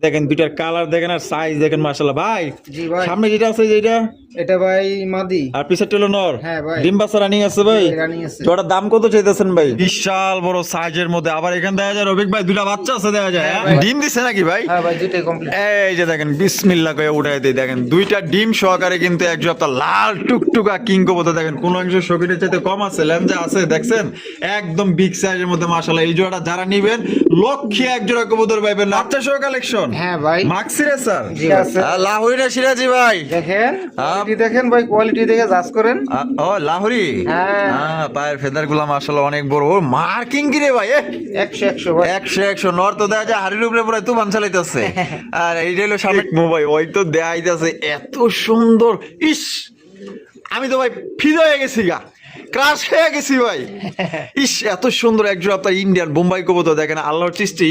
দেখেন দুইটার কালার দেখেন আর সাইজ দেখেন মাশাআল্লাহ ভাই। জি ভাই। সামনে যেটা আছে যেটা এটা ভাই মাদি আর পিছেরটা হলো নর। হ্যাঁ ভাই। ডিম বাচ্চা রানিং আছে ভাই। রানিং আছে। জোড়ার দাম কত চাইতেছেন ভাই? বিশাল বড় সাইজের মধ্যে আবার এখানে দেখা যায় রবিক ভাই দুইটা বাচ্চা আছে দেখা যায়। হ্যাঁ ভাই। ডিম দিছে নাকি ভাই? হ্যাঁ ভাই দুইটাই কমপ্লিট। এই যে দেখেন বিসমিল্লাহ কয়ে উঠাই দিয়ে দেখেন দুইটা ডিম সহকারে কিন্তু এক জোড়া লাল টুকটুকা কিং কবুতর দেখেন কোন অংশ শরীরের চাইতে কম আছে লেন্সে আছে দেখছেন একদম বিগ সাইজের মধ্যে মাশাআল্লাহ। এই জোড়াটা যারা নেবেন লক্ষ্যে এক জোড়া কবুতর পাইবেন। বাচ্চা সহ কালেকশন। হ্যাঁ ভাই। মাক্সিরে স্যার জি আছে। লাহোরি না সিরাজি ভাই? দেখেন কোয়ালিটি দেখেন ভাই, কোয়ালিটি দেখে জাজ করেন। ও লাহোরি। হ্যাঁ পায়ের ফেদার গুলা মাশাআল্লাহ অনেক বড়। ওর মার্কিং কি রে ভাই? 100 ভাই। 100 নর তো দেখা যায় হাড়ির উপরে পুরো তুফান চালাইতেছে। আর এইটা হলো সামনে মোবাইল ওই তো দেখাইতেছে এত সুন্দর। ইস আমি তো ভাই ফিদা হয়ে গেছি গা, ক্রাশ হয়ে গেছি ভাই। ইস এত সুন্দর একজন আপনার ইন্ডিয়ান বোম্বাই কবুতর দেখেন আল্লাহর সৃষ্টি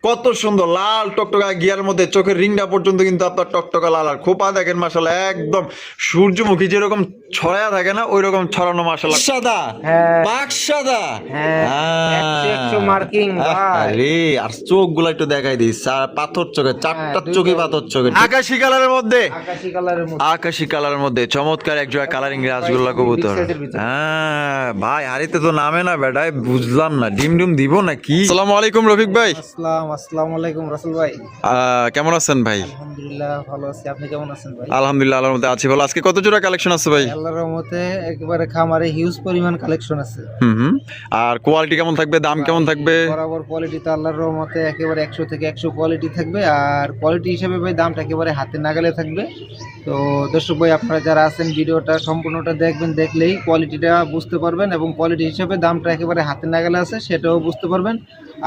কত সুন্দর লাল টকটকা গিয়ার মধ্যে চোখের রিংটা পর্যন্ত কিন্তু আপনার টকটকা লাল। আর খোপা দেখেন মাশাআল্লাহ একদম সূর্যমুখী যেরকম ছড়ায়া থাকে না ওই রকম ছড়ানো মাশাআল্লাহ। সাদা পাক সাদা। হ্যাঁ 100 মার্কিং ভাই। আরে আর চোখগুলো একটু দেখাই দিস পাথর চোখে চারটা চোখে পাথর চোখে আকাশি কালারের মধ্যে। আকাশী কালারের মধ্যে। আকাশি কালারের মধ্যে চমৎকার এক জোড়া কালারিং রাসগোল্লা কবুতর। হ্যাঁ ভাই হারিতে তো নামে না বেটায় বুঝলাম না ডিম ডিম দিব নাকি? আসসালামু আলাইকুম রফিক ভাই। আসসালামু আলাইকুম রাসেল ভাই। কেমন আছেন ভাই? আলহামদুলিল্লাহ ভালো আছি, আপনি কেমন আছেন ভাই? আলহামদুলিল্লাহ আল্লাহর রহমতে আছি ভালো। আজকে কত জোড়া কালেকশন আছে ভাই? আল্লাহর রহমতে একেবারে খামারে হিউজ পরিমাণ কালেকশন আছে। হুম। আর কোয়ালিটি কেমন থাকবে, দাম কেমন থাকবে? বরাবর কোয়ালিটি তো আল্লাহর রহমতে একেবারে 100 থেকে 100 কোয়ালিটি থাকবে। আর কোয়ালিটি হিসেবে ভাই দামটা একেবারে হাতে নাগালে থাকবে। তো দর্শক ভাই আপনারা যারা আছেন ভিডিওটা সম্পূর্ণটা দেখবেন, দেখলেই কোয়ালিটিটা বুঝতে পারবেন এবং কোয়ালিটি হিসেবে দামটা একেবারে হাতে নাগালে আছে সেটাও বুঝতে পারবেন।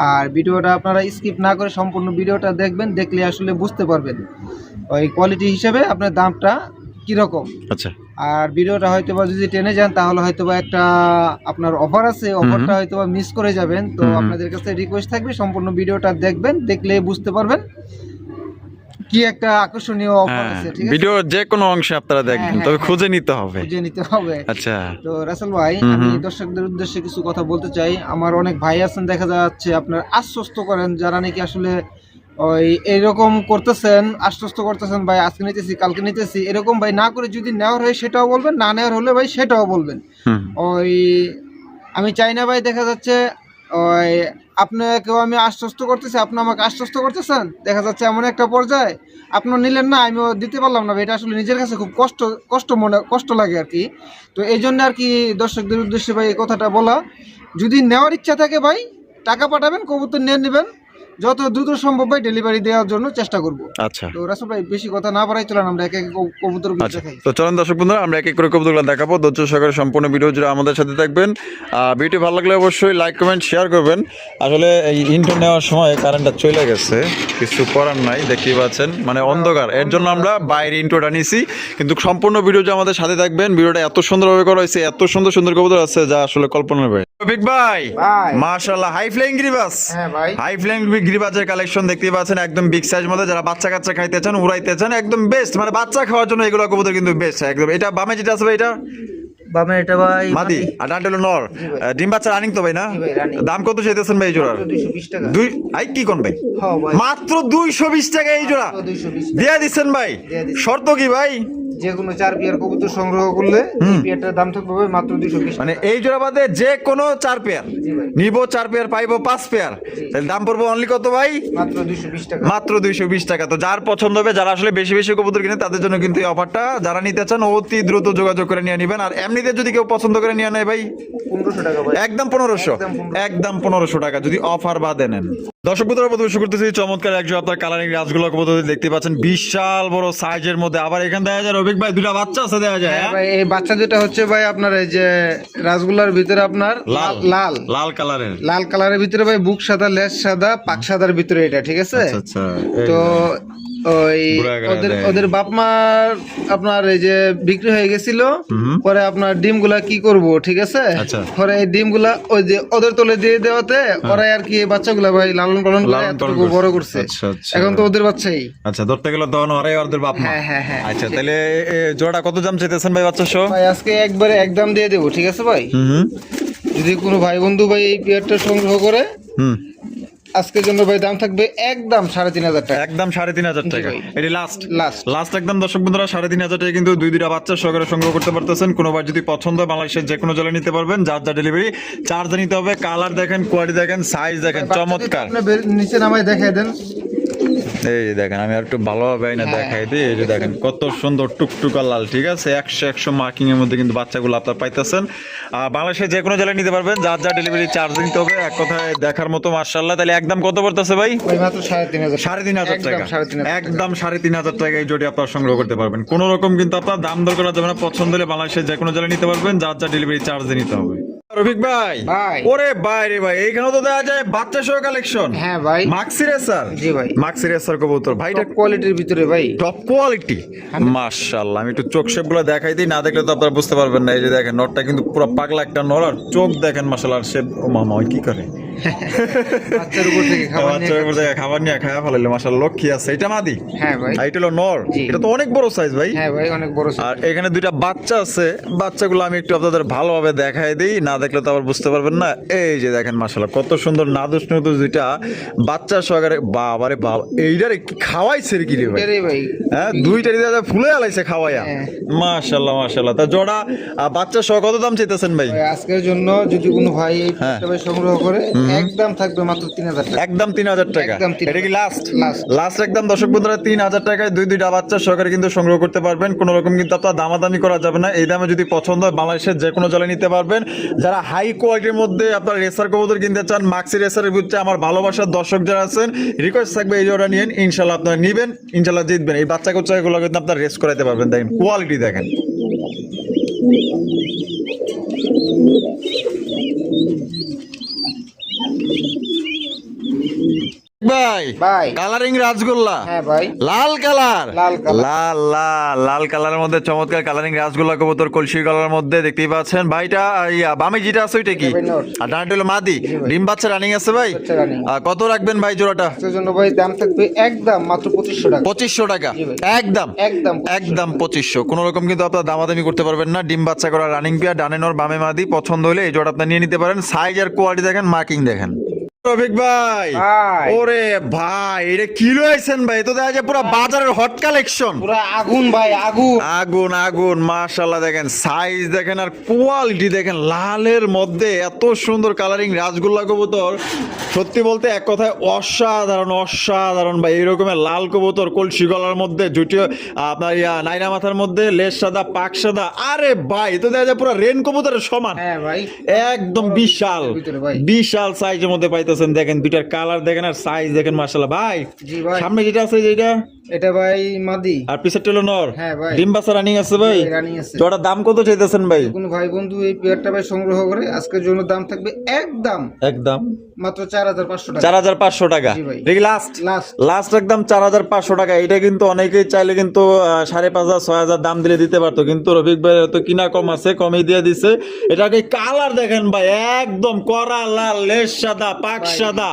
আর ভিডিওটা আপনারা স্কিপ না করে সম্পূর্ণ ভিডিওটা দেখবেন, দেখলে আসলে বুঝতে পারবেন ওই কোয়ালিটি হিসেবে আপনার দামটা কীরকম। আচ্ছা। আর ভিডিওটা হয়তো বা যদি টেনে যান তাহলে হয়তো বা একটা আপনার অফার আছে, অফারটা হয়তো বা মিস করে যাবেন। তো আপনাদের কাছে রিকোয়েস্ট থাকবে সম্পূর্ণ ভিডিওটা দেখবেন, দেখলে বুঝতে পারবেন কি একটা আকর্ষণীয় অফার আছে। ঠিক আছে, ভিডিওর যে কোনো অংশে আপনারা দেখবেন তবে খুঁজে নিতে হবে। খুঁজে নিতে হবে। আচ্ছা। তো রাসেল ভাই আমি দর্শকদের উদ্দেশ্যে কিছু কথা বলতে চাই। আমার অনেক ভাই আছেন দেখা যাচ্ছে আপনার আশ্বস্ত করেন যারা নাকি আসলে ওই এরকম করতেছেন, আশ্বস্ত করতেছেন ভাই আজকে নিতেছি কালকে নিতেছি, এরকম ভাই না করে যদি নেওয়ার হয় সেটাও বলবেন, না নেওয়ার হলে ভাই সেটাও বলবেন। ওই আমি চাই না ভাই দেখা যাচ্ছে ওই আপনাকেও আমি আশ্বস্ত করতেছি, আপনি আমাকে আশ্বস্ত করতেছেন, দেখা যাচ্ছে এমন একটা পর্যায়ে আপনার নিলেন না আমিও দিতে পারলাম না। এটা আসলে নিজের কাছে খুব কষ্ট লাগে আর কি। তো এই জন্য আর কি দর্শকদের উদ্দেশ্যে ভাই এই কথাটা বলা, যদি নেওয়ার ইচ্ছা থাকে ভাই টাকা পাঠাবেন, কবুতর নিয়ে নেবেন, যত দ্রুত সম্ভব ভাই ডেলিভারি দেওয়ার জন্য চেষ্টা করব। আচ্ছা। তো রাসেল ভাই বেশি কথা না বাড়াই চলেন আমরা এক এক কবুতর দেখাই। তো চলেন দর্শক বন্ধুরা আমরা এক এক করে কবুতরগুলো দেখাবো। ধৈর্য সহকারে সম্পূর্ণ ভিডিও জুড়ে আমাদের সাথে থাকবেন। ভিডিও ভালো লাগলে অবশ্যই লাইক কমেন্ট শেয়ার করবেন। আসলে এই ইন্টার নেওয়ার সময় কারেন্টটা চলে গেছে, কিছু করার নাই, দেখতেই পাচ্ছেন মানে অন্ধকার, এর জন্য আমরা বাইরে ইন্ট্রোটা নিছি। কিন্তু সম্পূর্ণ ভিডিও যে আমাদের সাথে থাকবেন, ভিডিওটা এত সুন্দরভাবে করা হয়েছে, এত সুন্দর সুন্দর কবুতর আছে যা আসলে কল্পনার বাইরে। রফিক ভাই মাশাআল্লাহ হাই ফ্লাইং গ্রিবাস। হ্যাঁ ভাই হাই ফ্লাইং গ্রিবাসের কালেকশন দেখতে পাচ্ছেন একদম বিগ সাইজ মধ্যে, যারা বাচ্চা কাচ্চা খাইতে চান উড়াইতে চান একদম বেস্ট, মানে বাচ্চা খাওয়ার জন্য এগুলো কবুতর কিন্তু বেস্ট একদম। এটা বামে যেটা আছে এটা বামে এটা ভাই মাদি আর ডান্টেল নর। ডিম বাচ্চা রানিং তো ভাই না? দাম কত চাইতেছেন ভাই এই জোড়ার? 220 টাকা। দুই আই কি কোন ভাই? হ্যাঁ ভাই মাত্র 220 টাকা এই জোড়া 220 দিয়ে দিচ্ছেন ভাই। শর্ত কি ভাই? যে কোনো 4 পেয়ার কবুতর সংগ্রহ করলে এই পেয়ারটার দাম থাকবে ভাই মাত্র 220 মানে এই জোড়া বাদে যে কোনো 4 পেয়ার নিব, 4 পেয়ার পাইবো 5 পেয়ার, তাহলে দাম পড়বে অনলি কত ভাই? মাত্র 220 টাকা। মাত্র 220 টাকা। তো যার পছন্দ হবে, যারা আসলে বেশি বেশি কবুতর কিনে তাদের জন্য কিন্তু এই অফারটা, যারা নিতে চান অতি দ্রুত যোগাযোগ করে নিয়ে নেবেন। আর এমনিতে যদি কেউ পছন্দ করে নিয়ে নেয় ভাই 1500 টাকা ভাই, একদম 1500 টাকা যদি অফার বাদে নেন। দর্শক বন্ধুরা প্রথমে শুরু করতেছি চমৎকার একজন আপনার কালারিং রাসগোল্লা কবুতর দেখতে পাচ্ছেন বিশাল বড় সাইজের মধ্যে। আবার এখানে দেখা যায় রবিক ভাই দুটা বাচ্চা আছে দেখা যায়। ভাই এই বাচ্চা যেটা হচ্ছে ভাই আপনার এই যে রাসগোল্লার ভিতরে আপনার লাল কালারের ভিতরে ভাই বুক সাদা, লেজ সাদা, পাক সাদার ভিতরে এটা, ঠিক আছে। আচ্ছা। তো ওই ওদের বাপ মার আপনার এই যে বিক্রি হয়ে গেছিল, পরে আপনার ডিমগুলা কি করব, ঠিক আছে, পরে এই ডিমগুলা ওই যে ওদের তলে দিয়ে দেওয়াতে ওরা আর কি এই বাচ্চাগুলা ভাই লালন পালন করে এতটুকু বড় করছে। এখন তো ওদের বাচ্চাই আচ্ছা ধরতে গেলে তখন ওরাই ওদের বাপ মা। হ্যাঁ। আচ্ছা তাহলে জোড়া কত দাম চাইতেছেন ভাই বাচ্চা সহ? ভাই আজকে একবারে একদম দিয়ে দেবো, ঠিক আছে ভাই। যদি কোনো ভাই বন্ধু ভাই এই পেয়ারটা সংগ্রহ করে আজকের জন্য ভাই দাম থাকবে একদম 3,500 টাকা। একদম 3,500 টাকা। ভাই। এটি লাস্ট লাস্ট লাস্ট একদম দর্শক বন্ধুরা 3,500 টাকা কিন্তু দুইটা বাচ্চা সহকারে সংগ্রহ করতে পারতেছেন। কোনোবার যদি পছন্দ হয় বাংলাদেশের যে কোনো জেলায় নিতে পারবেন, যার যা ডেলিভারি চার্জ নিতে হবে। কালার দেখেন, কোয়ালিটি দেখেন, সাইজ দেখেন, চমৎকার। আপনি নিচে নামাই দেখাই দেন। এই যে দেখেন, আমি আর একটু ভালোভাবে না দেখাই দিই। এই যে দেখেন কত সুন্দর টুকটুকা লাল, ঠিক আছে, 100 মার্কিং এর মধ্যে কিন্তু বাচ্চাগুলো আপনার পাইতেছেন। বাংলাদেশের যে কোনো জেলায় নিতে পারবেন, যার যা ডেলিভারি চার্জ নিতে হবে। এক কথায় দেখার মতো মাশাআল্লাহ। তাহলে একদম কত পড়তেছে ভাই? ভাই মাত্র 3,500 3,500 টাকা। একদম 3,500 একদম 3,500 টাকা এই জোটি আপনার সংগ্রহ করতে পারবেন। কোন রকম কিন্তু আপনার দাম দর করা যাবে না। পছন্দ হলে বাংলাদেশের যে কোনো জেলায় নিতে পারবেন, যার যা ডেলিভারি চার্জ নিতে হবে। রফিক ভাই, ভাই। ওরে ভাই রে ভাই, এইখানেও তো দেখা যায় বাচ্চা সহ কালেকশন। হ্যাঁ ভাই। মাক্সি রেসার। জি ভাই। মাক্সি রেসার কবুতর ভাই, এটা কোয়ালিটির ভিতরে ভাই টপ কোয়ালিটি। মাশাআল্লাহ, আমি একটু চোখ শেপ গুলো দেখাই দিই, না দেখলে তো আপনারা বুঝতে পারবেন না। এই যে দেখেন নটটা কিন্তু পুরো পাগলা একটা নর, আর চোখ দেখেন মাশাআল্লাহ শেপ। ও মামা ওই কি করে বাচ্চার উপর থেকে খাবার নিয়ে বাচ্চার উপর থেকে খাবার নিয়ে খাওয়া ফেলাইলো মাশাআল্লাহ। লক্ষ্মী আছে। এটা মাদি? হ্যাঁ ভাই। আর এটা হলো নর। জি। এটা তো অনেক বড় সাইজ ভাই। হ্যাঁ ভাই অনেক বড় আর এখানে দুইটা বাচ্চা আছে। বাচ্চাগুলো আমি একটু আপনাদের ভালোভাবে দেখাই দিই, না দেখলে তো আবার বুঝতে পারবেন না। এই যে দেখেন মাশাআল্লাহ কত সুন্দর নাদুস নুদুস দুইটা বাচ্চা সহকারে। বাবারে বাবা, এইটারে কি খাওয়াইছে রে কি রে ভাই? এটারই ভাই। হ্যাঁ, দুইটারই দাদা ফুলে আলাইছে খাওয়াইয়া। হ্যাঁ। মাশাআল্লাহ মাশাআল্লাহ। তা জোড়া বাচ্চা সহ কত দাম চাইতেছেন ভাই? ভাই, আজকের জন্য যদি কোনো ভাই এই হ্যাঁ। পেটটা ভাই সংগ্রহ করে একদম থাকবে মাত্র 3,000 টাকা। একদম 3,000 টাকা। একদম 3,000 এটা কি লাস্ট? লাস্ট। লাস্ট একদম দর্শক বন্ধুরা 3,000 টাকায় দুইটা বাচ্চা সহকারে কিন্তু সংগ্রহ করতে পারবেন। কোনো রকম কিন্তু আপনার দামাদামি করা যাবে না। এই দামে যদি পছন্দ হয় বাংলাদেশের যে কোনো জেলায় নিতে পারবেন। যারা হাই কোয়ালিটির মধ্যে আপনার রেসার কবুতর কিনতে চান, মাক্সি রেসারের ভিতরে আমার ভালোবাসার দর্শক যারা আছেন, রিকোয়েস্ট থাকবে এই জোড়া নিয়েন, ইনশাআল্লাহ আপনারা নিবেন, ইনশাআল্লাহ জিতবেন। এই বাচ্চা কোচ্চাগুলো কিন্তু আপনার রেস করাইতে পারবেন। দেখেন কোয়ালিটি দেখেন। ভাই ভাই। কালারিং রাসগোল্লা। হ্যাঁ ভাই। লাল কালার। লাল কালার। লাল লাল লাল কালারের মধ্যে চমৎকার কালারিং রাসগোল্লা কবুতর কলসি কালারের মধ্যে দেখতেই পাচ্ছেন। ভাইটা বামে যেটা আছে ওইটা কি? ভাই নর। আর ডানটা হলো মাদি। ডিম বাচ্চা রানিং আছে ভাই। বাচ্চা running। কত রাখবেন ভাই জোড়াটা? আজকের জন্য ভাই দাম থাকবে একদম মাত্র 2,500 টাকা। 2,500 টাকা। জি ভাই। একদম একদম একদম 2,500। কোন রকম কিন্তু আপনার দামাদামি করতে পারবেন না। ডিম বাচ্চা করা রানিং পেয়ার, ডানে নর বামে মাদি। পছন্দ হলে এই জোড়া আপনি নিয়ে নিতে পারেন। সাইজ আর কোয়ালিটি দেখেন, মার্কিং দেখেন। রফিক ভাই, ভাই। ওরে ভাই, এটা কি লইছেন ভাই? তো দেখা যায় পুরো বাজারের হট কালেকশন। পুরো আগুন ভাই, আগুন। আগুন আগুন মাশাআল্লাহ। দেখেন সাইজ দেখেন আর কোয়ালিটি দেখেন। লালের মধ্যে এত সুন্দর কালারিং রাসগোল্লা কবুতর, সত্যি বলতে এক কথায় অসাধারণ অসাধারণ ভাই। এইরকমের লাল কবুতর কলসি গলার মধ্যে জুটিও আপনার নাইরা মাথার মধ্যে লেজ সাদা পাক সাদা। আরে ভাই, তো দেখা যায় পুরো রেন কবুতরের সমান। হ্যাঁ ভাই। একদম বিশাল ভিতরে ভাই। বিশাল সাইজের মধ্যে পাইতেছেন। দেখেন দুইটার কালার দেখেন আর সাইজ দেখেন মাশাআল্লাহ। ভাই জি ভাই। সামনে যেটা আছে যেটা, এটা ভাই মাদি। আর পিছেরটা হলো নর। হ্যাঁ ভাই। ডিম বাচ্চা রানিং আছে ভাই। রানিং আছে। জোড়ার দাম কত চাইতেছেন ভাই? কোন ভাই বন্ধু এই পেয়ারটা ভাই সংগ্রহ করে আজকের জন্য দাম থাকবে একদম একদম মাত্র 4,500 টাকা। 4,500 টাকা। জি ভাই। দেখি লাস্ট লাস্ট। লাস্ট একদম 4,500 টাকা। এটা কিন্তু অনেকেই চাইলে কিন্তু 5,500 6,000 দাম দিলে দিতে পারতো, কিন্তু রফিক ভাই তো কিনা কম আছে, কমই দিয়ে দিছে। এটাকে কালার দেখেন ভাই, একদম কড়া লাল, লেজ সাদা পাক সাদা,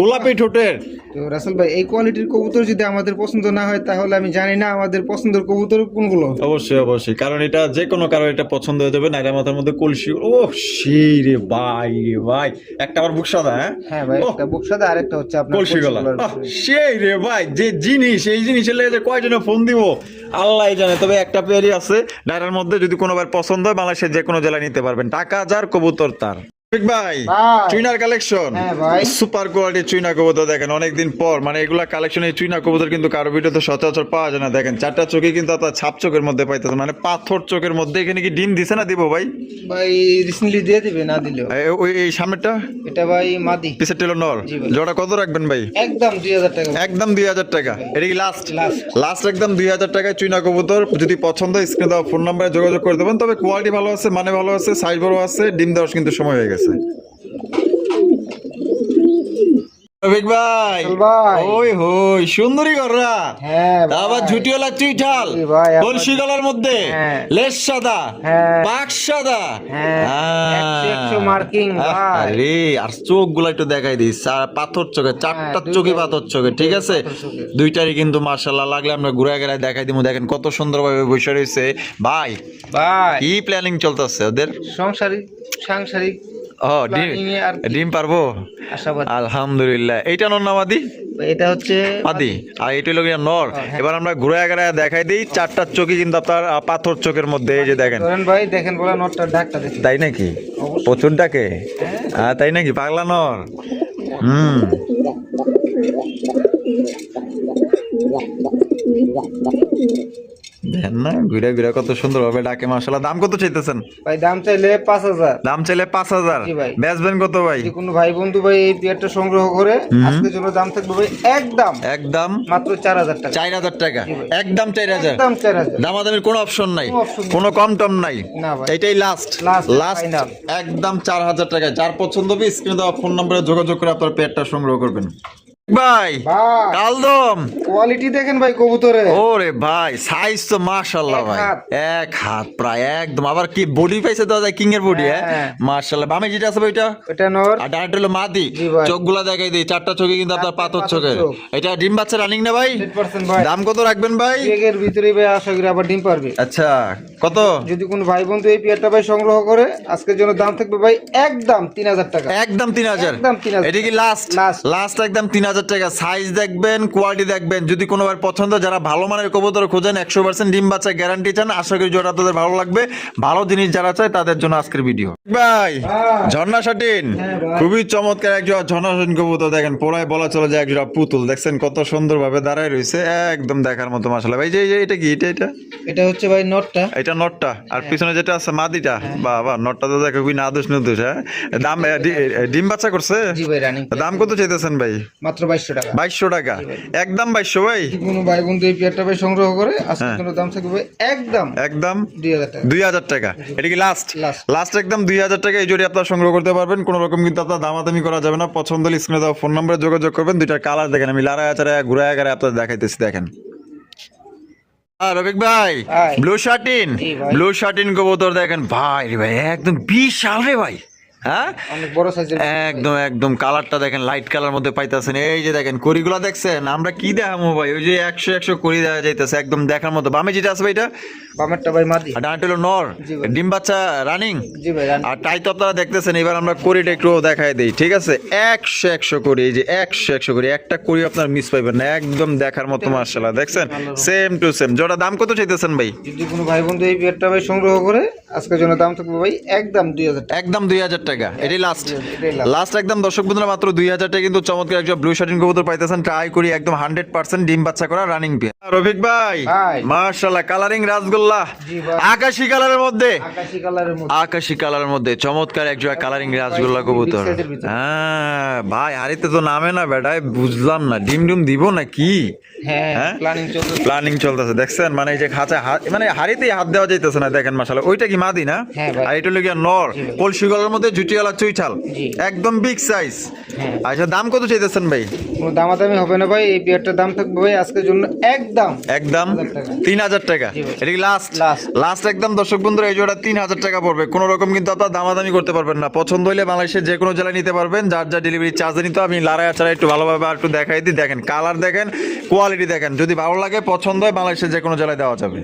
গোলাপি ঠোঁটের। তো রাসেল ভাই, এই কোয়ালিটির কবুতর যদি আমাদের পছন্দ না হয় তাহলে আমি জানি না আমাদের পছন্দের কবুতর কোনগুলো। অবশ্যই অবশ্যই, কারণ এটা যে কোনো কারো এটা পছন্দ হয়ে যাবে। নাইরা মাথার মধ্যে কলসি। ও সেই রে ভাই রে ভাই, একটা আবার বুক সাদা। হ্যাঁ ভাই, ওহ, একটা বুকসাদা আর একটা হচ্ছে আপনার কলসি গলা। কলসি গলার সেই রে ভাই, যে জিনিস এই জিনিসের লেগে যে কয়জনে ফোন দিব আল্লাহ জানে। তবে একটা পেয়ারই আছে ডায়রার মধ্যে, যদি কোনোবার পছন্দ হয় বাংলাদেশের যে কোনো জেলায় নিতে পারবেন। টাকা যার কবুতর তার। রফিক ভাই, ভাই। চুইনার কালেকশন। হ্যাঁ ভাই। সুপার কোয়ালিটির চুইনা কবুতর দেখেন অনেকদিন পর, মানে এগুলা কালেকশন। এই চুইনা কবুতর কিন্তু কারো ভিডিওতে সচরাচর পাওয়া যায় না। দেখেন চারটা চোখে কিন্তু আপনার ছাপ চোখের মধ্যে পাইতেছে, মানে পাথর চোখের মধ্যে। এখানে কি ডিম দিছে না দিব ভাই? ভাই রিসেন্টলি দিয়ে দিবে, না দিলেও। ওই এই সামনেরটা এটা ভাই মাদি। পিছের টেলো নর। জি ভাই। জোড়া কত রাখবেন ভাই? একদম 2,000 টাকা। একদম 2,000 টাকা। এটা কি লাস্ট? লাস্ট। লাস্ট একদম 2,000 টাকায় চুইনা কবুতর। যদি পছন্দ হয় স্ক্রিনে দেওয়া ফোন নাম্বারে যোগাযোগ করে দেবেন। তবে কোয়ালিটি ভালো আছে, মানে ভালো আছে, সাইজ বড় আছে, ডিম দেওয়ার কিন্তু সময় হয়ে গেছে। রফিক ভাই, ভাই। ওই হই সুন্দরী গররা। হ্যাঁ ভাই। আবার ঝুটিওয়ালা চুইঠাল, জি ভাই, আবার- কলসি গলার মধ্যে, হ্যাঁ। লেজ সাদা, হ্যাঁ। পাক সাদা। হ্যাঁ। 100 marking ভাই। আরে আর চোখ গুলা একটু দেখাই দিই। পাথর চোখে, চারটা চোখে পাথর চোখে, ঠিক আছে। দুইটারই কিন্তু মাশাআল্লাহ। লাগলে আমরা ঘুরে গেলে দেখাই দিব। দেখেন কত সুন্দরভাবে বসে রয়েছে ভাই। ভাই কি প্ল্যানিং চলতেছে ওদের? সাংসারিক ও planning এ আর কি ডিম পারবো আশাবাদী। আলহামদুলিল্লাহ। এইটা নর না মাদি? এটা হচ্ছে মাদি আর এটা হলো গিয়া নর। হ্যাঁ। এবার আমরা ঘুরে গেড়ে দেখাই দিই, চারটা চোখই কিন্তু আপনার পাথর চোখের মধ্যে, এই যে দেখেন। ধরেন ভাই, দেখেন বলে নটটার ডাকটা দেখি। তাই নাকি? অবশ্যই। প্রচুর ডাকে? তাই নাকি? পাগলা নর। হুম, দেখেন না ঘুরে ঘুরে কত সুন্দর ভাবে ডাকে, মাশাআল্লাহ। দাম কত চাইতেছেন? ভাই দাম চাইলে 5,000। দাম চাইলে 5,000। জি ভাই। বেচবেন কত ভাই? যদি কোনো ভাই বন্ধু ভাই এই পেয়ারটা সংগ্রহ করে, আজকের জন্য দাম থাকবে ভাই একদম একদম মাত্র 4,000 টাকা। 4,000 টাকা। জি ভাই। একদম 4,000। একদম 4,000। দামাদামির কোনো অপশন নাই, কোনো option নেই। কোনো কম টম নাই, না ভাই। এটাই লাস্ট Last, লাস্ট final। একদম 4,000 টাকা। যার পছন্দ হবে স্ক্রিনে দেওয়া ফোন নম্বরে যোগাযোগ করে আপনার পেটটা সংগ্রহ করবেন। ভাই ভাই কালদম, কোয়ালিটি দেখেন ভাই কবুতরে। ওরে ভাই সাইজ তো মাশাআল্লাহ এক ভাই, হাত। এক হাত প্রায় একদম। আবার কি বডি পাইছে তো কিং এর বডি। হ্যাঁ। মাশাআল্লাহ। বামে যেটা আছে ওইটা, এটা নর। আর ডানটা হলো মাদি। জি ভাই। চোখগুলা দেখাই দিই, চারটা চোখে কিন্তু আপনার চারটে পাথর পাথর চোখে। চোখ। এটা ডিম বাচ্চা রানিং না ভাই? 100% ভাই। দাম কত রাখবেন ভাই? এর ভিতরে ভাই আশা করি আবার ডিম পারবে। আচ্ছা কত? যদি কোনো ভাই বন্ধু এই পেয়ারটা ভাই সংগ্রহ করে, আজকের জন্য দাম থাকবে ভাই একদম 3,000 টাকা। একদম 3,000। একদম 3,000। এটা কি লাস্ট? Last। লাস্ট একদম 3,000 টাকা। সাইজ দেখবেন, কোয়ালিটি দেখবেন। যদি কোনোবার পছন্দ, যারা ভালো মানের কবুতর খোঁজেন, 100% ডিম বাচ্চা গ্যারান্টি চান, আশা করি জোড়া তাদের ভালো লাগবে। ভালো জিনিস যারা চায় তাদের জন্য আজকের ভিডিও। ভাই ঝর্ণা শাটিন, হ্যাঁ ভাই। খুবই চমৎকার এক জোড়া ঝর্ণা শাটিন কবুতর। দেখেন পোড়ায় বলা চলে যায় এক জোড়া পুতুল। দেখছেন কত সুন্দর ভাবে দাঁড়ায় রয়েছে, একদম দেখার মতো মাশাআল্লাহ। ভাই যে এটা কি? এটা এটা হচ্ছে ভাই নটটা। এটা নটটা, আর পিছনে যেটা আছে মাদিটা। বাহ বাহ, নটটা তো দেখো খুবই নাদুস নুদুস। হ্যাঁ, দাম ডিম বাচ্চা করছে? জি ভাই রানিং। দাম কত চাইতেছেন ভাই? মাত্র 2,200 টাকা। 2,200 টাকা। একদম 2,200 ভাই। যদি কোনো ভাই বন্ধু এই পেয়ারটা ভাই সংগ্রহ করে, আজকের জন্য দাম থাকবে ভাই একদম একদম 2,000 টাকা। 2,000 টাকা। এটা কি লাস্ট? Last। লাস্ট একদম 2,000 টাকা। এই জোড়ি আপনারা সংগ্রহ করতে পারবেন, কোনো রকম কিন্তু আপনার দামাদামি করা যাবে না। পছন্দ হলে স্ক্রিনে দেওয়া ফোন নম্বরে যোগাযোগ করবেন। দুইটার কালার দেখেন, আমি লাড়ায় চাড়ায় ঘুরায় গাড়ায় আপনাদের দেখাইতেছি। দেখেন রফিক ভাই, ভাই। ব্লু শার্টিন, জি ভাই। ব্লু শার্টিন কবুতর দেখেন ভাই রে ভাই, একদম বিশাল রে ভাই। হ্যাঁ, অনেক বড় সাইজের। একদম একদম কালারটা দেখেন, লাইট কালার মধ্যে পাইতেছেন। এই যে দেখেন কড়িগুলা দেখছেন, আমরা কি দেখাবো ভাই, ওই যে 100 কড়ি দেখা যাইতেছে, একদম দেখার মতো। বামে যেটা আছে ভাই এটা, বামেরটা ভাই মাদি। আর ডানটা হলো নর। জি ভাই। ডিম বাচ্চা রানিং। জি ভাই রানিং। আর টাই তো আপনারা দেখতেছেন। এবার আমরা কড়িটা একটু দেখাই দিই, ঠিক আছে? 100 কড়ি, এই যে 100 কড়ি, একটা কড়ি আপনার মিস পাইবেন না, একদম দেখার মতো মাশাআল্লাহ। দেখছেন সেম টু সেম। জোড়া দাম কত চাইতেছেন ভাই? যদি কোনো ভাই বন্ধু এই পেয়ারটা ভাই সংগ্রহ করে, আজকের জন্য দাম থাকবে ভাই একদম 2,000 টাকা। একদম 2,000 টাকা। এটাই লাস্ট, এটাই last। লাস্ট একদম। দর্শক বন্ধুরা মাত্র 2,000 টাকা কিন্তু চমৎকার একজন ব্লু শার্টিন কবুতর পাইতেছেন। ট্রাই করি একদম 100% ডিম বাচ্চা করা রানিং পেয়ার। রফিক ভাই ভাই। মাশাআল্লাহ, কালারিং রাসগোল্লা, জি ভাই। আকাশী কালারের মধ্যে, আকাশী কালারের মধ্যে। আকাশী কালারের মধ্যে চমৎকার এক জোড়া কালারিং রাসগোল্লা কবুতর। Big size এর ভিতরে। হ্যাঁ ভাই, হারিতে তো নামে না বেটায়, বুঝলাম না ডিম ডিম দিব না কি? হ্যাঁ হ্যাঁ? প্ল্যানিং চলছে। প্ল্যানিং চলতেছে দেখছেন, মানে এই যে খাঁচা মানে হাড়িতেই হাত দেওয়া যাইতেছে না। দেখেন মাশাআল্লাহ, ওইটা কি মাদি না? হ্যাঁ ভাই। আর এটা হলো গিয়া নর, কলসি গলার মধ্যে জুটিওয়ালা চুইঠাল, জি। একদম বিগ সাইজ। হ্যাঁ। আচ্ছা দাম কত চাইতেছেন ভাই? কোনো দামাদামি হবে না ভাই, এই পেয়ারটার দাম থাকবে ভাই আজকের জন্য একদম একদম 3,000 টাকা। জি ভাই। এটা কি লাস্ট? Last। লাস্ট একদম। দর্শক বন্ধুরা এই জোড়া 3,000 টাকা পড়বে। কোনো রকম কিন্তু আপনার দামাদামি করতে পারবেন না। পছন্দ হইলে বাংলাদেশের যে কোনো জেলায় নিতে পারবেন, যার যা ডেলিভারি চার্জ নিতে। আমি লাড়ায় চাড়া একটু ভালোভাবে আর একটু দেখাই দিই। দেখেন কালার দেখেন, কোয়ালিটি দেখেন, যদি ভালো লাগে পছন্দ হয় বাংলাদেশের যে কোনো জেলায় দেওয়া যাবে।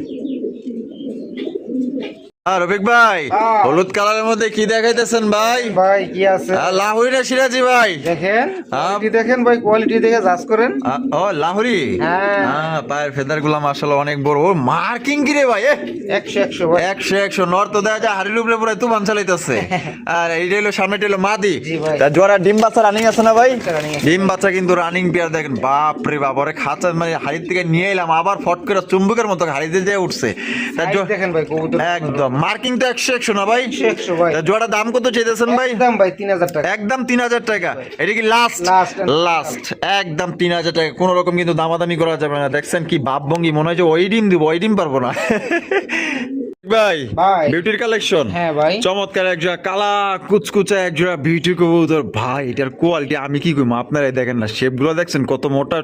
রফিক ভাই হ্যাঁ। হলুদ কালারের মধ্যে কি দেখাইতেছেন ভাই? ভাই কি আছে লাহুরি না সিরাজি ভাই? দেখেন, হ্যাঁ। কোয়ালিটি দেখেন ভাই, কোয়ালিটি দেখে জাজ করেন। ও লাহুরি। হ্যাঁ। পায়ের ফেদার গুলা মাশাআল্লাহ অনেক বড়। ও মার্কিং কি রে ভাই? 100 ভাই। 100 নর তো দেখা যায় হাড়ির উপরে পুরো তুফান চালাইতেছে। আর এইটা হলো সামনেটা হলো মাদি। জি ভাই। তা জোড়া ডিম বাচ্চা রানিং আছে না ভাই? running আছে। ডিম বাচ্চা কিন্তু রানিং পেয়ার। দেখেন বাপ রে বাপ, ওরে খাঁচা মানে হাড়ির থেকে নিয়ে এলাম, আবার ফট করে চুম্বকের মতো হাড়িতে যেয়ে উঠছে। তা Size দেখেন ভাই কবুতর। একদম মার্কিং তো 100 না ভাই? 100 ভাই। তা জোড়া দাম কত চাইতেছেন ভাই? একদম ভাই 3,000 টাকা। একদম 3,000 টাকা। এটা কি লাস্ট? Last and লাস্ট একদম 3,000 টাকা। কোনো রকম কিন্তু দামাদামি করা যাবে না। দেখছেন কি ভাবভঙ্গি, মনে হয় যে ওই ডিম দিব, ওই ডিম পারবো না। ভাই ভাই। বিউটির কালেকশন, হ্যাঁ ভাই। চমৎকার এক জোড়া কালা কুচকুচা এক জোড়া বিউটি কবুতর। ভাই এটার কোয়ালিটি আমি কি কইবো, আপনারাই দেখেন না, শেপ গুলো দেখছেন কত মোটা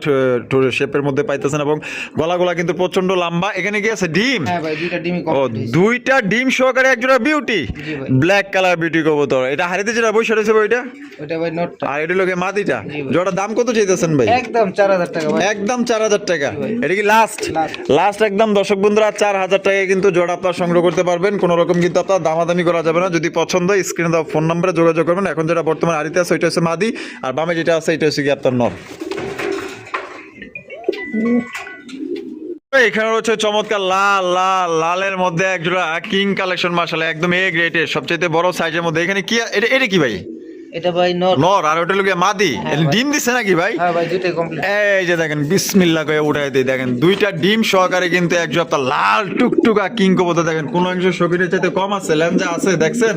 শেপের মধ্যে পাইতেছেন, এবং গলা কিন্তু প্রচন্ড লম্বা। এখানে কি আছে ডিম? হ্যাঁ ভাই, দুইটা ডিমই ও কমপ্লিট। দুইটা ডিম সহকারে এক জোড়া বিউটি, জি ভাই। ব্ল্যাক কালার বিউটি কবুতর। এটা হারিতে যেটা বসে রয়েছে ওইটা, ওটা ভাই নটটা আর এটা লোকে মাদিটা। জি ভাই। জোড়া দাম কত চাইতেছেন ভাই? একদম 4,000 টাকা ভাই। একদম 4,000 টাকা। জি ভাই। এটা কি লাস্ট? Last। লাস্ট একদম। দর্শক বন্ধুরা 4,000 টাকায় কিন্তু জোড়া আপনার সংগ্রহ সংগ্রহ করতে পারবেন, কোনো রকম কিন্তু আপনার দামাদামি করা যাবে না। যদি পছন্দ হয় স্ক্রিনে দেওয়া ফোন নাম্বারে যোগাযোগ করবেন। এখন যেটা বর্তমানে আড়িতে আছে ওইটা হচ্ছে মাদি, আর বামে যেটা আছে এটা হচ্ছে কি আপনার নর। এখানে রয়েছে চমৎকার লালের মধ্যে একজোড়া কিং কালেকশন, মাশাআল্লাহ একদম এ গ্রেডের সবচেয়ে বড় সাইজের মধ্যে। এখানে কি এটা কি ভাই? এটা ভাই নর, আর ওটা লোকে মাদি। ডিম দিছে নাকি ভাই? হ্যাঁ ভাই, দুটোই কমপ্লিট। এই যে দেখেন বিসমিল্লাহ করে উঠাই দিয়ে দেখেন দুইটা ডিম সহকারে কিন্তু এক জোড়া লাল টুকটুকা কিং কবুতর। দেখেন কোন অংশ শরীরের চাইতে কম আছে, লেঞ্জা আছে, দেখছেন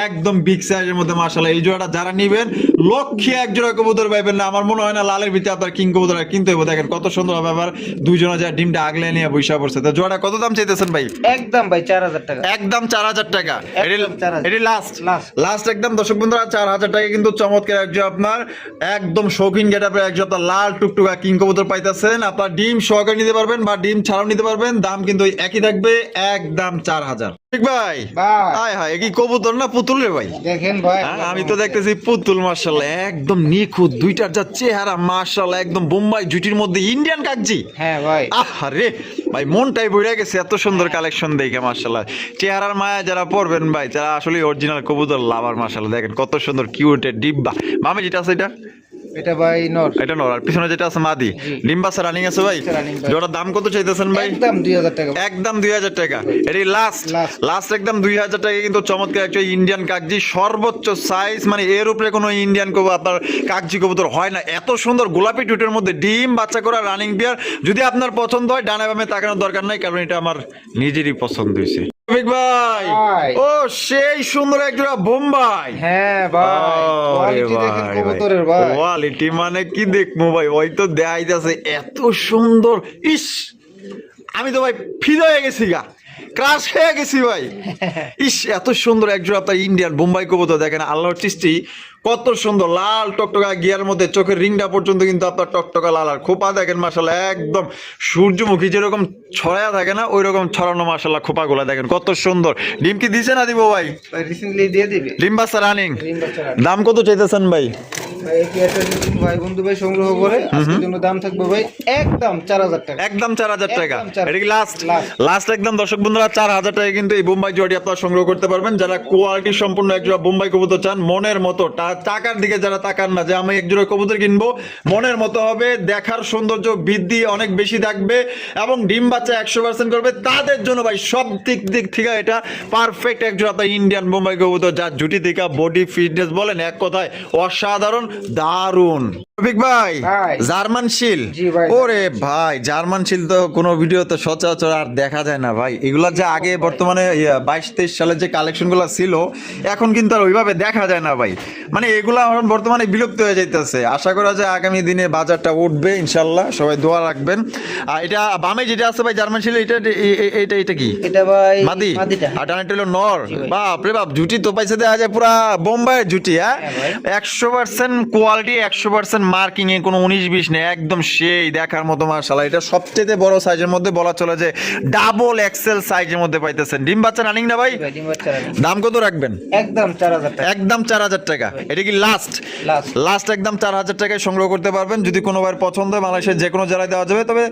একদম বিগ সাইজের মধ্যে। মাশাআল্লাহ এই জোড়াটা যারা নিবেন লক্ষ্যে এক জোড়া কবুতর পাইবেন না। আমার মনে হয় না লালের ভিতরে আপনার কিং কবুতর কিনতে হবে। দেখেন কত সুন্দর হবে, আবার দুইজনে যা ডিমটা আগলে নিয়ে বৈশা পড়ছে। তো জোড়া কত দাম চাইতেছেন ভাই? একদম ভাই 4000 টাকা। একদম 4000 টাকা। এটি লাস্ট একদম দর্শক বন্ধুরা 4000 টাকা কিন্তু চমৎকার একজন আপনার একদম শৌখিন গেটআপের একজন আপনার লাল টুকটুকা কিং কবুতর পাইতেছেন। আপনার ডিম সহকারে নিতে পারবেন বা ডিম ছাড়াও নিতে পারবেন, দাম কিন্তু একই থাকবে, একদম 4000। ঠিক ভাই? হায় হায়, কি কবুতর না পুতুল রে ভাই? দেখেন ভাই, আমি তো দেখতেছি পুতুল। মাশাআল্লাহ একদম নিখুঁত, দুইটার যা চেহারা মাশাআল্লাহ একদম বোম্বাই জুটির মধ্যে ইন্ডিয়ান কাকজি। হ্যাঁ ভাই, আরে ভাই মনটাই বইরা গেছে এত সুন্দর কালেকশন দেখে। মাশাআল্লাহ চেহারার মায়া যারা পড়বেন ভাই, যারা আসলে অরিজিনাল কবুতর লাভার, মাশাআল্লাহ দেখেন কত সুন্দর কিউটের ডিব্বা। মামে যেটা আছে এটা ভাই নর, এটা নর, আর পিছনে যেটা আছে মাদি। ডিম্বাসা রানিং আছে ভাই। জোড়ার দাম কত চাইতেছেন ভাই? একদম 2000 টাকা। একদম 2000 টাকা। এটি লাস্ট একদম 2000 টাকা কিন্তু চমৎকার একটা ইন্ডিয়ান কাকজি, সর্বোচ্চ সাইজ, মানে এর উপরে কোনো ইন্ডিয়ান আপনার কাকজি কবুতর হয় না। এত সুন্দর গোলাপি টুটের মধ্যে ডিম বাচ্চা করা রানিং বিয়ার। যদি আপনার পছন্দ হয় ডানে বামে তাকানোর দরকার নাই, কারণ এটা আমার নিজেরই পছন্দ হয়েছে। ভাই ও সেই সুন্দর একজোড়া বোম্বাই। হ্যাঁ ভাই, কোয়ালিটি দেখেন কবুতরের ভাই, কোয়ালিটি মানে কি দেখবো ভাই, ওই তো দেখাইতেছে এত সুন্দর। ইস আমি তো ভাই ফিদা হয়ে গেছি গা, ক্রাশ হয়ে গেছি ভাই। ইস এত সুন্দর একজোড়া আপনার ইন্ডিয়ান বোম্বাই কবুতর। দেখেন আল্লাহর সৃষ্টি কত সুন্দর, লাল টকটকা গিয়ার মধ্যে চোখের রিংটা পর্যন্ত কিন্তু আপনার টকটকা লাল। আর খোপা দেখেন মাশাআল্লাহ একদম সূর্যমুখী যেরকম ছড়ায়া থাকে না, ওই রকম ছড়ানো মাশাআল্লাহ খোপাগুলা দেখেন কত সুন্দর। ডিম কি দিছে না দিব ভাই? রিসেন্টলি দিয়ে দিবে। ডিম বাচ্চা রানিং। দাম কত চাইতেছেন ভাই? ভাই বন্ধু ভাই সংগ্রহ করে আজকের জন্য দাম থাকবে ভাই একদম 4000 টাকা। একদম 4000 টাকা। এটা কি লাস্ট একদম দর্শক বন্ধুরা 4000 টাকা কিন্তু এই বোম্বাই জোড়াটি আপনারা সংগ্রহ করতে পারবেন। যারা কোয়ালিটি সম্পূর্ণ একজোড়া বোম্বাই কবুতর চান, মনের মতো, টাকার দিকে যারা তাকান না যে আমি একজোড়া কবুতর কিনবো, মনের মতো হবে, দেখার সৌন্দর্য বৃদ্ধি অনেক বেশি থাকবে এবং ডিম বাচ্চা 100% করবে, তাদের জন্য ভাই সব দিক থেকে এটা পারফেক্ট একজোড়া আপনার ইন্ডিয়ান বোম্বাই কবুতর, যার জুটি থেকে বডি ফিটনেস বলেন এক কথায় অসাধারণ, দারুন। রফিক ভাই জার্মান শিল, ওরে ভাই জার্মান শিল তো কোনো ভিডিওতে সচরাচর আর দেখা যায় না ভাই। এগুলা যে আগে বর্তমানে 22-23 সালের যে কালেকশন গুলো ছিল এখন কিন্তু আর ওইভাবে দেখা যায় না ভাই। মানে এগুলা এখন বর্তমানে বিলুপ্ত হয়ে যাইতেছে। আশা করা যায় আগামী দিনে বাজারটা উঠবে ইনশাল্লাহ, সবাই দোয়া রাখবেন। আর এটা বামে যেটা আছে ভাই জার্মান শিল, এটা কি? এটা ভাই মাদি, আর ডানেরটা হলো নর। বাপ রে বাপ, জুটি তো পাইছে দেখা যায় পুরা বোম্বাইয়ের জুটি। হ্যাঁ 100% কোয়ালিটি, 100% মার্কিং এ কোনো 19-20 নেই, একদম সেই দেখার মতো মাশাআল্লাহ। এটা সবচেয়ে বড় সাইজের মধ্যে বলা চলে যে ডাবল এক্সেল সাইজের মধ্যে পাইতেছেন। ডিম বাচ্চা রানিং না ভাই? দাম কত রাখবেন? একদম 4000 টাকা। একদম 4000 টাকা। এটা কি লাস্ট একদম 4000 টাকায় সংগ্রহ করতে পারবেন। যদি কোনো ভাইয়ের পছন্দ হয় মালয়েশিয়ার যে কোনো জেলায় দেওয়া যাবে। তবে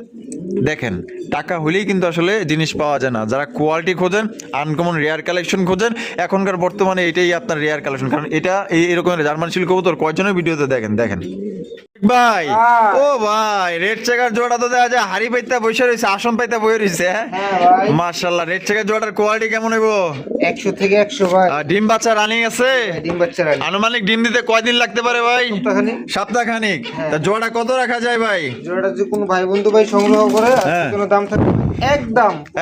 দেখেন টাকা হলেই কিন্তু আসলে জিনিস পাওয়া যায় না। যারা কোয়ালিটি খোঁজেন, আনকমন রেয়ার কালেকশন খোঁজেন, এখনকার বর্তমানে এটাই আপনার রেয়ার কালেকশন। কারণ এটা এরকম জার্মান শিল কবুতর কয়জনের ভিডিওতে দেখেন ভাই। ও ভাই রেড চেকার জোড়া তো দেখা যায় হাড়ি পাইতা বসে রয়েছে, আসন পাইতা বসে রয়েছে। মাশাআল্লাহ রেড চেকার জোড়াটার কোয়ালিটি কেমন হইব? 100 থেকে 100 ভাই। ডিম বাচ্চা রানিং আছে? ডিম বাচ্চা রানিং। আনুমানিক ডিম দিতে কয়দিন লাগতে পারে ভাই? সপ্তাহখানিক। তা জোড়া কত রাখা যায় ভাই? জোড়াটা যে কোন ভাই বন্ধু ভাই সংগ্রহ করে কোনো দাম থাকবে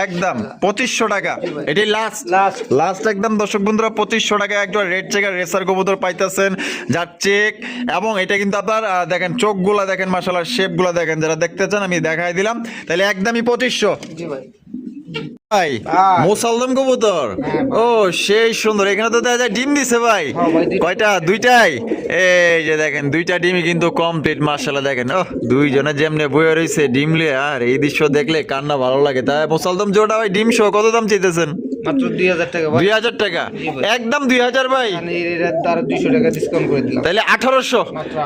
একদম 2500 টাকা। এটি লাস্ট একদম দর্শক বন্ধুরা 2500 টাকা একজন রেড চেকার রেসার কবুতর পাইতেছেন, যার চেক এবং এটা কিন্তু আপনার দেখেন চোখগুলা দেখেন মাশাআল্লাহ, শেপগুলা দেখেন। যারা দেখতে চান আমি দেখাই দিলাম, তাহলে একদমই 2500। জি ভাই। ভাই মোসালদম কবুতর, ও সেই সুন্দর। এখানে তো দেখা যায় ডিম দিছে ভাই। কয়টা? দুইটাই। এই যে দেখেন দুইটা ডিমই কিন্তু কমপ্লিট মাশাআল্লাহ। দেখেন ও দুইজনে যেমনে বয়ে রয়েছে ডিম লিয়ে, আর এই দৃশ্য দেখলে কান্না ভালো লাগে। তাই মোসালদম জোড়া ভাই ডিম সহ কত দাম চাইতেছেন? মাত্র 2000 টাকা ভাই। 2000 টাকা। একদম 2000 ভাই। তার 200 টাকা ডিসকাউন্ট করে দিলাম, তাহলে 1800।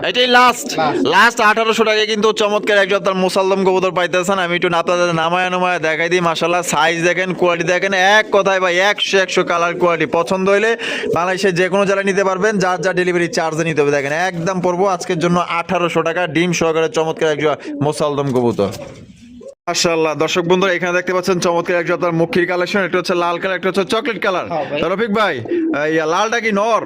এটাই লাস্ট 1800 টাকা কিন্তু চমৎকার একজন আপনার মোসালদম কবুতর পাইতেছেন। আমি একটু আপনাদের নামায় দেখাই দিই। মাশাআল্লাহ সাইজ দেখেন, কোয়ালিটি দেখেন, এক কথায় ভাই 100 কালার কোয়ালিটি। পছন্দ হইলে বাংলাদেশের যে কোনো জেলায় নিতে পারবেন, যার যা ডেলিভারি চার্জে নিতে হবে। দেখেন একদম পড়বো আজকের জন্য 1800 টাকা, ডিম সহকারে চমৎকার একজন মোসালদম কবুতর। মাশাআল্লাহ, দর্শক বন্ধুরা এখানে দেখতে পাচ্ছেন চমৎকার একটা আপনার মুখির কালেকশন। একটা হচ্ছে লাল কালার, একটা হচ্ছে চকলেট কালার। রফিক ভাই, লালটা কি নর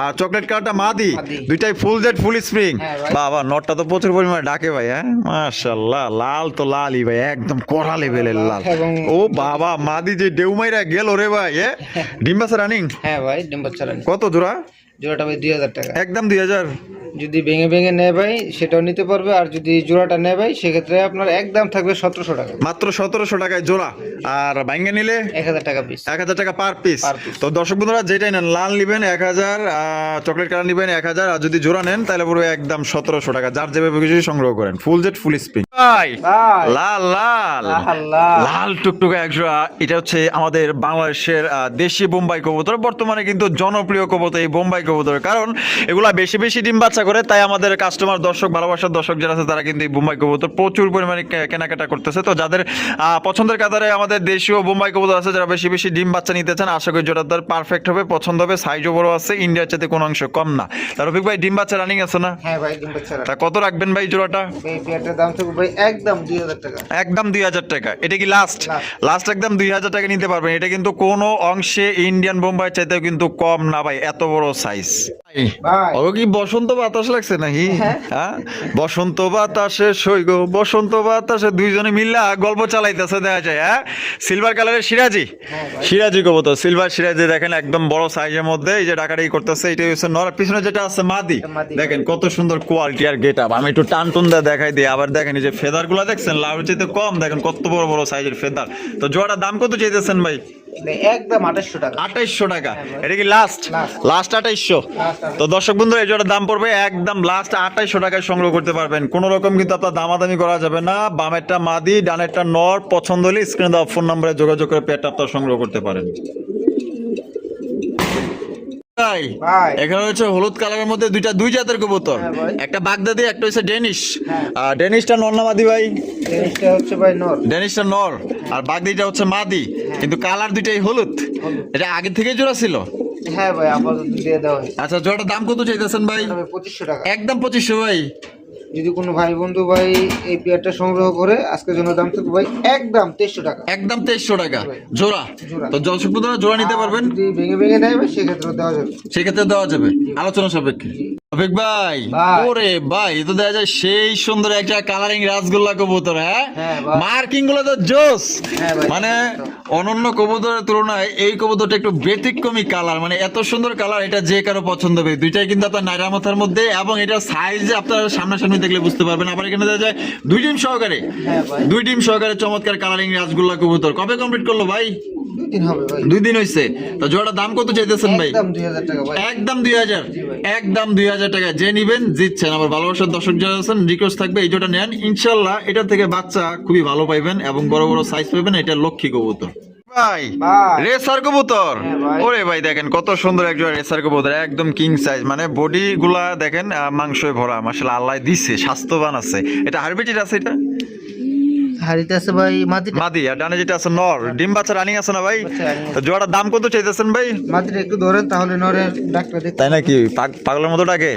আর চকলেট কালারটা মাদি, দুইটাই ফুল জেড ফুল স্প্রিং। বাবা, নরটা তো প্রচুর পরিমাণে ডাকে ভাই। হ্যাঁ মাশাআল্লাহ, লাল তো লালই ভাই, একদম কড়া লেভেলের লাল। ও বাবা, মাদি যে ডেউমাইরা গেল রে ভাই। ডিম বাচ্চা রানিং? হ্যাঁ ভাই, ডিম বাচ্চা রানিং। কত জোড়া? জোড়াটা ভাই 2000 টাকা। একদম 2000। যদি ভেঙে ভেঙে নেয় ভাই সেটাও নিতে পারবে, আর যদি জোড়াটা নেয় ভাই সেক্ষেত্রে আপনার একদম থাকবে 1700 টাকা। মাত্র 1700 টাকায় জোড়া। আর ভাঙ্গে নিলে 1000 টাকা পিস। 1000 টাকা পার পিস। তো দর্শক বন্ধুরা যেটাই নেন, লাল নিবেন 1000, চকলেট কালার নিবেন 1000, আর যদি জোড়া নেন তাহলে পুরো একদম 1700 টাকা, যার যেভাবে কিছু সংগ্রহ করেন। ফুল জেড ফুল স্প্রিং ভাই, লাল লাল লাল টুকটুকে এক জোড়া। এটা হচ্ছে আমাদের বাংলাদেশের দেশি বোম্বাই কবুতর। বর্তমানে কিন্তু জনপ্রিয় কবুতর এই বোম্বাই কবুতর, কারণ এগুলা বেশি বেশি ডিম বাচ্চা করে। তাই আমাদের কাস্টমার, দর্শক, ভালোবাসার দর্শক যারা আছে তারা কিন্তু এই বোম্বাই কবুতর প্রচুর পরিমাণে কেনাকাটা করতেছে। তো যাদের পছন্দের কাতারে আমাদের দেশীয় বোম্বাই কবুতর আছে, যারা বেশি বেশি ডিম বাচ্চা নিতে চান, আশা করি জোড়াদার পারফেক্ট হবে, পছন্দ হবে। সাইজও বড় আছে, ইন্ডিয়ার চাইতে কোনো অংশ কম না। রফিক ভাই, ডিম বাচ্চা রানিং আছে না? হ্যাঁ ভাই, ডিম বাচ্চা। তা কত রাখবেন ভাই জোড়াটা? এই পেয়ারটার দাম থাকবে ভাই একদম 2000 টাকা। একদম 2000 টাকা। এটা কি লাস্ট? লাস্ট একদম 2000 টাকা নিতে পারবেন। এটা কিন্তু কোনো অংশে ইন্ডিয়ান বোম্বাই চাইতেও কিন্তু কম না ভাই, এত বড় সাইজ। ভাই ও কি বসন্ত বাতাস লাগছে নাকি? হ্যাঁ, বসন্ত বাতাসে সইগ, বসন্ত বাতাসে দুইজনে মিল্লা গল্প চালাইতেছে দেখা যায়। হ্যাঁ, সিলভার কালারের সিরাজি, সিরাজি কবুতর, সিলভার সিরাজি দেখেন একদম বড় সাইজের মধ্যে। এই যে ডাকাডাকি করতেছে, এটা হচ্ছে নর। পিছনে যেটা আছে মাদি, দেখেন কত সুন্দর কোয়ালিটি আর গেট আপ। আমি একটু টান টুন দিয়ে দেখাই দিই। আবার দেখেন এই যে ফেদার গুলা দেখছেন, লাউর চাইতে কম, দেখেন কত বড় বড় সাইজের ফেদার। তো জোড়াটার দাম কত চাইতেছেন ভাই? একদম 2800 টাকা। 2800 টাকা। এটা কি লাস্ট? লাস্ট 2800। তো দর্শক বন্ধু, এই জোড়ার দাম পড়বে একদম লাস্ট 2800 টাকায় সংগ্রহ করতে পারবেন। কোন রকম কিন্তু আপনার দামাদামি করা যাবে না। বামেরটা মাদি, ডানেরটা নর। পছন্দ হলে স্ক্রিনে দেওয়া ফোন নম্বরে যোগাযোগ করে পেয়ারটা আপনারা সংগ্রহ করতে পারেন। এখানে হচ্ছে হলুদ কালারের মধ্যে দুই জাতের কবুতর, একটা বাগদাদি, একটা হচ্ছে ডেনিশ। আর ডেনিশটা নর না মাদি ভাই? ডেনিশটা হচ্ছে ভাই নর। ডেনিশটা নর আর বাগদাদিটা হচ্ছে মাদি, কিন্তু কালার দুইটাই হলুদ। এটা আগে থেকে জোড়া ছিল? হ্যাঁ ভাই, আপাতত দিয়ে দেওয়া হয়েছে। আচ্ছা, জোড়াটার দাম কত চাইতেছেন ভাই? 2500 টাকা। একদম 2500 ভাই। যদি কোনো ভাই বন্ধু ভাই এই পেয়ারটা সংগ্রহ করে, আজকের জন্য দাম থাকবে ভাই একদম 2300 টাকা। একদম 2300 টাকা জোড়া। তো দর্শক বন্ধুরা জোড়া নিতে পারবেন, যদি ভেঙে ভেঙে নেয় ভাই সেক্ষেত্রে দেওয়া যাবে। সেক্ষেত্রে দেওয়া যাবে আলোচনা সাপেক্ষে। রফিক ভাই, ওরে ভাই, তো দেখা যায় সেই সুন্দর একটা কালারিং রাসগোল্লা কবুতর। হ্যাঁ, মার্কিং গুলো তো জোস। মানে অনন্য কবুতরের তুলনায় এই কবুতরটা একটু ব্যতিক্রমী কালার, মানে এত সুন্দর কালার, এটা যে কারো পছন্দ হবে। দুইটাই কিন্তু আপনার নাইরা মাথার মধ্যে, এবং এটা সাইজ আপনার সামনাসামনি দেখলে বুঝতে পারবেন। আবার এখানে দেখা যায় 2 ডিম সহকারে, 2 ডিম সহকারে চমৎকার কালারিং রাসগোল্লা কবুতর। কবে কমপ্লিট করলো ভাই? 2 দিন হবে ভাই। 2 দিন হইছে। তো জোড়াটার দাম কত চাইতেছেন ভাই? একদম 2000 টাকা ভাই। একদম 2000। একদম 2000 টাকা। যে নিবেন জিতছেন। আমার ভালোবাসার দর্শক যারা আছেন, রিকোয়েস্ট থাকবে এই জোড়া নেন, ইনশাআল্লাহ এটা থেকে বাচ্চা খুবই ভালো পাইবেন এবং বড় বড় সাইজ পাইবেন। এটা লক্ষ্মী কবুতর ভাই, রেসার কবুতর। ওরে ভাই, দেখেন কত সুন্দর একজন রেসার কবুতর, একদম কিং সাইজ। মানে বডি গুলা দেখেন মাংসে ভরা, মাশাআল্লাহ আল্লাহ দিছে, স্বাস্থ্যবান আছে। এটা হারবিটির আছে? এটা হারিতে আছে ভাই মাদি। মাদি। আর ডানে যেটা আছে নর। ডিম বাচ্চা রানিং আছে না ভাই? তো জোড়াটার দাম কত চাইতেছেন ভাই? মাদিটা একটু ধরেন, তাহলে নরের ডাকটা দেখতে। তাই নাকি? পাগলের মতো ডাকে?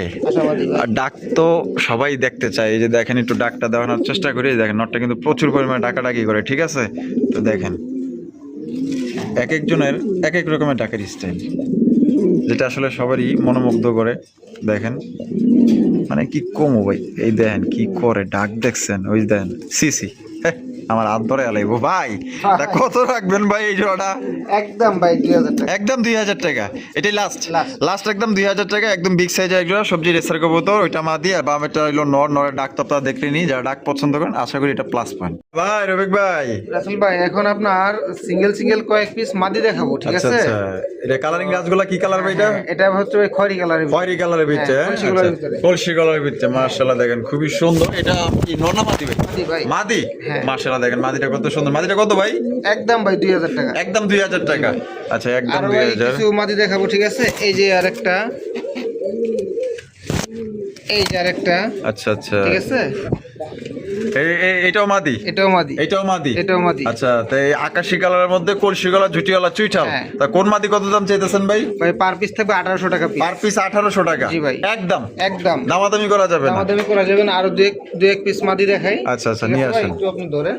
আর ডাক তো সবাই দেখতে চায়। এই যে দেখেন, একটু ডাকটা দেওয়ানোর চেষ্টা করি। দেখেন নরটা কিন্তু প্রচুর পরিমাণে ডাকাডাকি করে, ঠিক আছে? তো দেখেন এক একজনের এক এক রকমের ডাকের স্টাইল, যেটা আসলে সবারই মনোমুগ্ধ করে। দেখেন মানে কি কমো ভাই, এই দেখেন কি করে ডাক, দেখছেন? ওই দেখেন, সিসি আমার হাত ধরে আলাইবো ভাই। তা কত রাখবেন ভাই এই জোড়াটা? একদম ভাই 2000 টাকা। একদম 2000 টাকা। এটাই লাস্ট? লাস্ট একদম 2000 টাকা। একদম বিগ সাইজের এক জোড়া সবজি রেসার কবুতর। ওইটা মাদি, আর বামেরটা হইলো নর। নরের ডাক তো আপনারা দেখলেনি, যারা ডাক পছন্দ করেন আশা করি এটা প্লাস পয়েন্ট। ভাই রফিক ভাই, রাসেল ভাই, এখন আপনার সিঙ্গেল সিঙ্গেল কয়েক পিস মাদি দেখাবো, ঠিক আছে? আচ্ছা, এটা কালারিং গাছগুলা কি কালার ভাই? এটা হচ্ছে ভাই খয়েরি কালারের। খয়েরি কালারের ভিতরে, কলসি কালারের ভিতরে। মাশাআল্লাহ দেখেন খুবই সুন্দর। এটা কি নর না মাদি ভাই? মাদি। মাশাআল্লাহ দেখেন মাদিটা কত সুন্দর। মাদিটা কত ভাই? একদম ভাই 2000 টাকা। একদম 2000 টাকা। আচ্ছা, একদম 2000। কিছু মাদি দেখাবো, ঠিক আছে? এই যে আরেকটা, এই যে আরেকটা। আচ্ছা আচ্ছা, ঠিক আছে? এটাও মাদি, এটাও মাদি, এটাও মাদি, এটাও মাদি। আচ্ছা তো এই আকাশি কালারের মধ্যে কলসি গলা ঝুটিওয়ালা চুইঠাল, হ্যাঁ। তা কোন মাদি কত দাম চাইতেছেন ভাই? ভাই পার পিস থাকবে 1800 টাকা পিস। পার পিস 1800 টাকা? জি ভাই। একদম একদম দামাদামি করা যাবে না? দামাদামি করা যাবে না। আরো দু এক পিস মাদি দেখাই। আচ্ছা আচ্ছা নিয়ে আসেন। একটু আপনি ধরেন।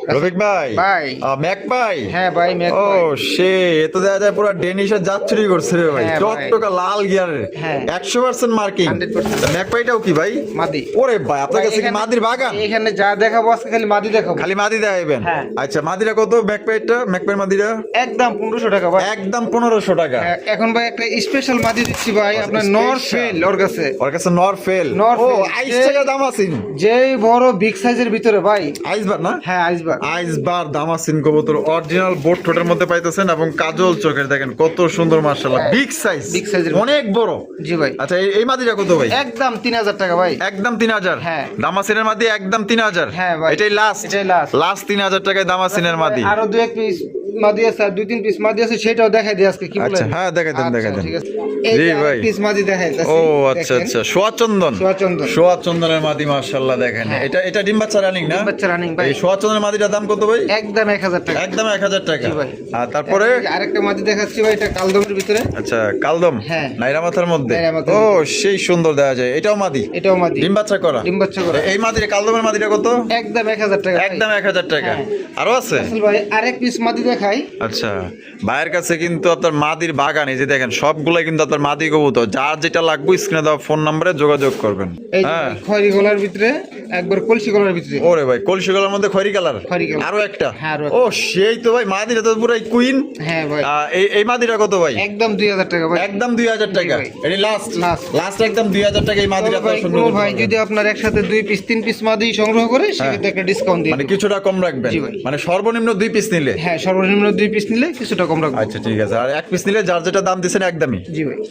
রফিক ভাই, ভাই। ম্যাক ভাই। হ্যাঁ ভাই, ম্যাক ও ভাই। সে এ তো দেখা যায় পুরো ডেনিশের জাত চুরি করছে রে ভাই, হ্যাঁ ভাই। টকটকা লাল গিয়ারের, হ্যাঁ। 100% মার্কিং। 100% ম্যাক ভাইটাও কি ভাই? মাদি। ওরে ভাই আপনার কাছে কি এখানে- মাদির বাগান? এখানে যা দেখাবো আজকে খালি মাদি দেখাবো। খালি মাদি দেখাইবেন? হ্যাঁ। আচ্ছা মাদিরা কত? ম্যাক ভাইটা, ম্যাক ভাই মাদিরা একদম 1500 টাকা ভাই। একদম 1500 টাকা। হ্যাঁ, এখন ভাই একটা স্পেশাল মাদি দিচ্ছি ভাই, আপনার নর ফেল ওর কাছে। ওর কাছে নর ফেল। নর ও ফেল। 22 টাকা দাম আছে। যেই বড় বিগ সাইজের ভিতরে ভাই। আইসবার না? হ্যাঁ আইসবার। আইসবার দামাসিন কবুতর অরিজিনাল বোট ঠোঁটের মধ্যে পাইতেছেন এবং কাজল চোখের, দেখেন কত সুন্দর মাশাআল্লাহ, হ্যাঁ। বিগ সাইজ, Big size এর অনেক বড়। জি ভাই। আচ্ছা এই মাদিটা কত ভাই? একদম 3000 টাকা ভাই। একদম 3000? হ্যাঁ। দামাসিনের মাদি একদম 3000? হ্যাঁ ভাই। এটাই লাস্ট? এটাই last। লাস্ট 3000 টাকায় দামাসিনের মাদি। আরো দু এক পিস মাদি আছে, আর 2-3 পিস মাদি আছে, সেটাও দেখাই দিই আজকে, কি বলেন? আচ্ছা, হ্যাঁ, দেখাই দেন, আচ্ছা, দেখাই দেন। ঠিক আছে। এই জি যে ভাই। পিস মাদি দেখাই দিচ্ছি। ও আচ্ছা দেখেন। আচ্ছা, সোয়াচন্দন। সোয়াচন্দন। সোয়াচন্দনের মাদি মাশাআল্লাহ দেখেন। হ্যাঁ। এটা ডিম বাচ্চা রানিং না? ডিম বাচ্চা running ভাই। এই সোয়াচন্দনের মাদিটার দাম কত ভাই? একদম 1000 টাকা। একদম 1000 টাকা। জি ভাই। আর তারপরে আরেকটা মাদি দেখাচ্ছি ভাই, এটা কালদমের ভিতরে। আচ্ছা কালদম, হ্যাঁ। নাইরা মাথার মধ্যে। নাইরা মাথার ও মধ্যে। সেই সুন্দর দেখা যায়। এটাও মাদি? এটাও মাদি। ডিম বাচ্চা করা? ডিম বাচ্চা করা। এই মাদির কালদমের মাদিটা কত? একদম 1000 টাকা। একদম 1000 টাকা। হ্যাঁ। আরো আছে? আসল ভাই আরেক পিস মাদি দেখাই। আচ্ছা ভাইয়ের কাছে কিন্তু আপনার মাদির বাগান, এই যে দেখেন সবগুলাই কিন্তু আপনার মাদি কবুতর। যার যেটা লাগবে স্ক্রিনে দেওয়া ফোন নম্বরে যোগাযোগ করবেন। এই যে হ্যাঁ। খয়রি গলার ভিতরে, একবার কলসি গলার ভিতরে। ওরে ভাই কলসি গলার মধ্যে খয়রি কালার? খয়রি কালার। আরো একটা? হ্যাঁ, আরো ও সেই তো ভাই, মাদিটা তো পুরাই কুইন। হ্যাঁ ভাই। এই মাদিটা কত ভাই? একদম 2000 টাকা ভাই। একদম 2000 টাকা। জি ভাই। এটি লাস্ট? Last। লাস্ট একদম 2000 টাকা এই মাদিটা ভাই, পছন্দ কোনো করতে ভাই পারবেন। যদি আপনার একসাথে 2 পিস 3 পিস মাদি সংগ্রহ করে, সেক্ষেত্রে একটা ডিসকাউন্ট দিয়ে মানে দেব। কিছুটা কম রাখবেন? জি ভাই। মানে সর্বনিম্ন 2 পিস নিলে? হ্যাঁ, সর্বনিম্ন 2 পিস নিলে কিছুটা কম রাখবো। আচ্ছা ঠিক আছে। আর 1 পিস নিলে যার যেটা দাম দিচ্ছেন একদমই? জি ভাই।